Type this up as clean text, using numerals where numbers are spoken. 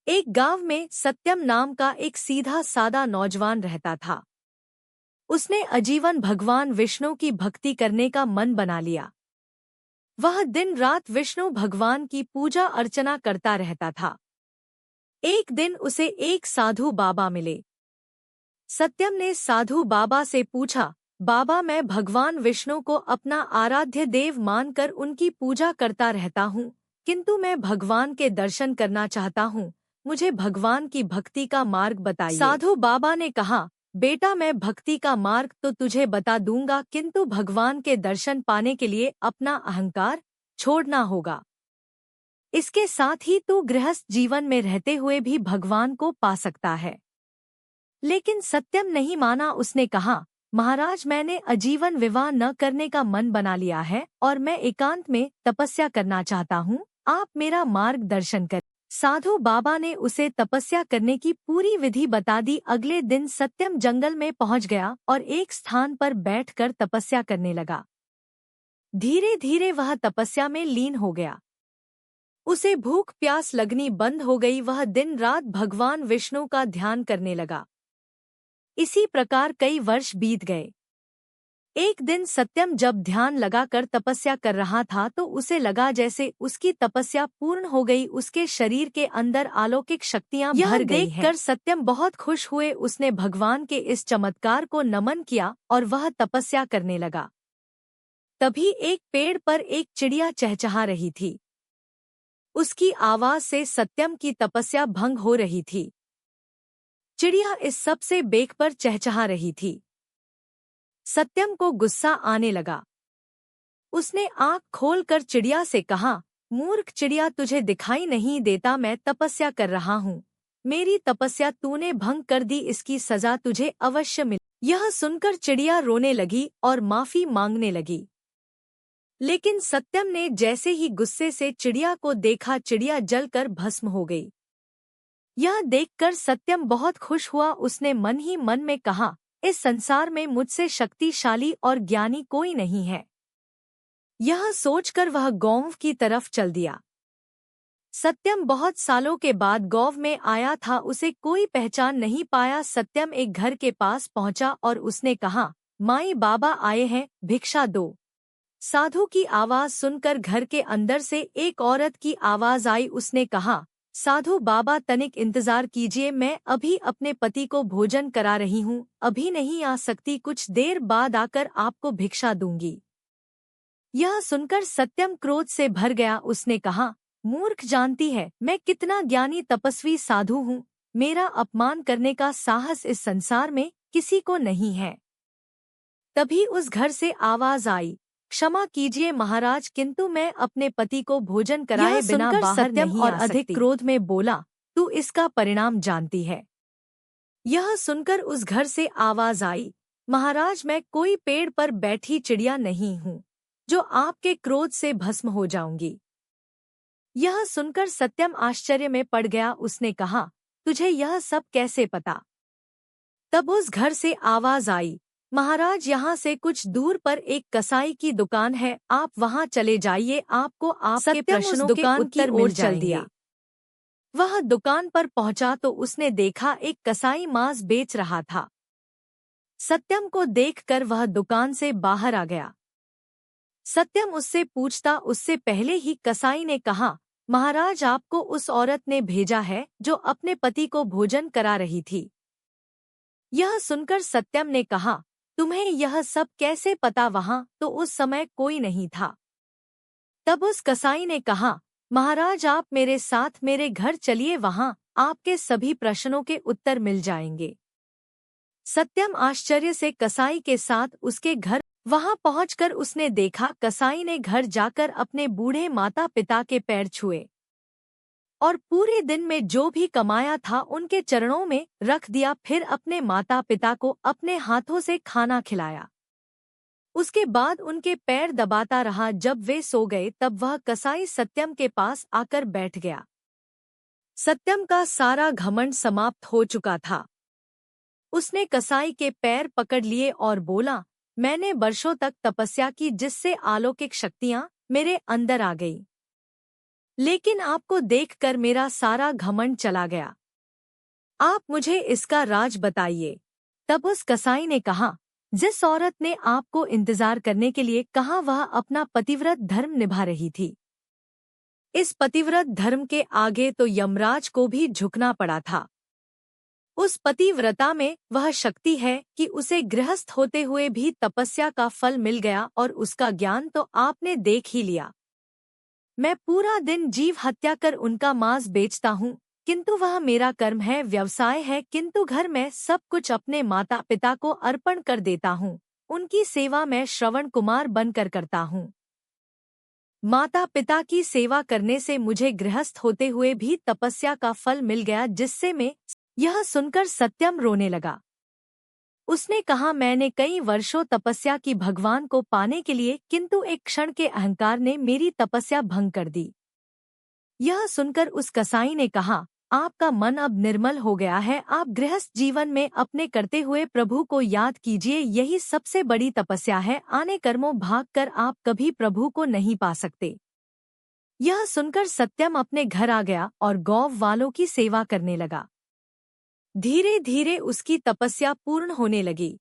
एक गांव में सत्यम नाम का एक सीधा सादा नौजवान रहता था। उसने आजीवन भगवान विष्णु की भक्ति करने का मन बना लिया। वह दिन रात विष्णु भगवान की पूजा अर्चना करता रहता था। एक दिन उसे एक साधु बाबा मिले। सत्यम ने साधु बाबा से पूछा, बाबा, मैं भगवान विष्णु को अपना आराध्य देव मानकर उनकी पूजा करता रहता हूँ, किंतु मैं भगवान के दर्शन करना चाहता हूँ। मुझे भगवान की भक्ति का मार्ग बताइए। साधु बाबा ने कहा, बेटा, मैं भक्ति का मार्ग तो तुझे बता दूंगा, किंतु भगवान के दर्शन पाने के लिए अपना अहंकार छोड़ना होगा। इसके साथ ही तू गृहस्थ जीवन में रहते हुए भी भगवान को पा सकता है। लेकिन सत्यम नहीं माना। उसने कहा, महाराज, मैंने आजीवन विवाह न करने का मन बना लिया है और मैं एकांत में तपस्या करना चाहता हूँ। आप मेरा मार्गदर्शन करें। साधु बाबा ने उसे तपस्या करने की पूरी विधि बता दी। अगले दिन सत्यम जंगल में पहुंच गया और एक स्थान पर बैठकर तपस्या करने लगा। धीरे धीरे वह तपस्या में लीन हो गया। उसे भूख प्यास लगनी बंद हो गई। वह दिन रात भगवान विष्णु का ध्यान करने लगा। इसी प्रकार कई वर्ष बीत गए। एक दिन सत्यम जब ध्यान लगाकर तपस्या कर रहा था तो उसे लगा जैसे उसकी तपस्या पूर्ण हो गई। उसके शरीर के अंदर अलौकिक शक्तियां भर गई हैं। देखकर सत्यम बहुत खुश हुए। उसने भगवान के इस चमत्कार को नमन किया और वह तपस्या करने लगा। तभी एक पेड़ पर एक चिड़िया चहचहा रही थी। उसकी आवाज से सत्यम की तपस्या भंग हो रही थी। चिड़िया इस सब से बेख पर चहचहा रही थी। सत्यम को गुस्सा आने लगा। उसने आंख खोलकर चिड़िया से कहा, मूर्ख चिड़िया, तुझे दिखाई नहीं देता मैं तपस्या कर रहा हूँ। मेरी तपस्या तूने भंग कर दी, इसकी सजा तुझे अवश्य मिले। यह सुनकर चिड़िया रोने लगी और माफी मांगने लगी। लेकिन सत्यम ने जैसे ही गुस्से से चिड़िया को देखा, चिड़िया जलकर भस्म हो गई। यह देखकर सत्यम बहुत खुश हुआ। उसने मन ही मन में कहा, इस संसार में मुझसे शक्तिशाली और ज्ञानी कोई नहीं है। यह सोचकर वह गौव की तरफ चल दिया। सत्यम बहुत सालों के बाद गौव में आया था। उसे कोई पहचान नहीं पाया। सत्यम एक घर के पास पहुंचा और उसने कहा, माई बाबा आए हैं, भिक्षा दो। साधु की आवाज सुनकर घर के अंदर से एक औरत की आवाज आई। उसने कहा, साधु बाबा, तनिक इंतजार कीजिए, मैं अभी अपने पति को भोजन करा रही हूँ, अभी नहीं आ सकती, कुछ देर बाद आकर आपको भिक्षा दूंगी। यह सुनकर सत्यम क्रोध से भर गया। उसने कहा, मूर्ख, जानती है मैं कितना ज्ञानी तपस्वी साधु हूँ। मेरा अपमान करने का साहस इस संसार में किसी को नहीं है। तभी उस घर से आवाज आई, क्षमा कीजिए महाराज, किंतु मैं अपने पति को भोजन कराए बिना बाहर नहीं आ सकती। और अधिक क्रोध में बोला, तू इसका परिणाम जानती है। यह सुनकर उस घर से आवाज आई, महाराज, मैं कोई पेड़ पर बैठी चिड़िया नहीं हूँ जो आपके क्रोध से भस्म हो जाऊंगी। यह सुनकर सत्यम आश्चर्य में पड़ गया। उसने कहा, तुझे यह सब कैसे पता? तब उस घर से आवाज आई, महाराज, यहाँ से कुछ दूर पर एक कसाई की दुकान है, आप वहाँ चले जाइए, आपको आपके प्रश्नों के उत्तर मिल जाएंगे। वह दुकान पर पहुंचा तो उसने देखा एक कसाई मांस बेच रहा था। सत्यम को देखकर वह दुकान से बाहर आ गया। सत्यम उससे पूछता, उससे पहले ही कसाई ने कहा, महाराज, आपको उस औरत ने भेजा है जो अपने पति को भोजन करा रही थी। यह सुनकर सत्यम ने कहा, तुम्हें यह सब कैसे पता? वहाँ तो उस समय कोई नहीं था। तब उस कसाई ने कहा, महाराज, आप मेरे साथ मेरे घर चलिए, वहाँ आपके सभी प्रश्नों के उत्तर मिल जाएंगे। सत्यम आश्चर्य से कसाई के साथ उसके घर वहाँ पहुंचकर उसने देखा, कसाई ने घर जाकर अपने बूढ़े माता पिता के पैर छुए और पूरे दिन में जो भी कमाया था उनके चरणों में रख दिया। फिर अपने माता पिता को अपने हाथों से खाना खिलाया। उसके बाद उनके पैर दबाता रहा। जब वे सो गए तब वह कसाई सत्यम के पास आकर बैठ गया। सत्यम का सारा घमंड समाप्त हो चुका था। उसने कसाई के पैर पकड़ लिए और बोला, मैंने वर्षों तक तपस्या की जिससे अलौकिक शक्तियां मेरे अंदर आ गई। लेकिन आपको देखकर मेरा सारा घमंड चला गया। आप मुझे इसका राज बताइए। तब उस कसाई ने कहा, जिस औरत ने आपको इंतजार करने के लिए कहा वह अपना पतिव्रत धर्म निभा रही थी। इस पतिव्रत धर्म के आगे तो यमराज को भी झुकना पड़ा था। उस पतिव्रता में वह शक्ति है कि उसे गृहस्थ होते हुए भी तपस्या का फल मिल गया, और उसका ज्ञान तो आपने देख ही लिया। मैं पूरा दिन जीव हत्या कर उनका मांस बेचता हूँ, किंतु वह मेरा कर्म है, व्यवसाय है, किंतु घर में सब कुछ अपने माता पिता को अर्पण कर देता हूँ। उनकी सेवा मैं श्रवण कुमार बनकर करता हूँ। माता पिता की सेवा करने से मुझे गृहस्थ होते हुए भी तपस्या का फल मिल गया, जिससे मैं। यह सुनकर सत्यम रोने लगा। उसने कहा, मैंने कई वर्षों तपस्या की भगवान को पाने के लिए, किंतु एक क्षण के अहंकार ने मेरी तपस्या भंग कर दी। यह सुनकर उस कसाई ने कहा, आपका मन अब निर्मल हो गया है। आप गृहस्थ जीवन में अपने करते हुए प्रभु को याद कीजिए, यही सबसे बड़ी तपस्या है। आने कर्मों भागकर आप कभी प्रभु को नहीं पा सकते। यह सुनकर सत्यम अपने घर आ गया और गौ वालों की सेवा करने लगा। धीरे धीरे उसकी तपस्या पूर्ण होने लगी।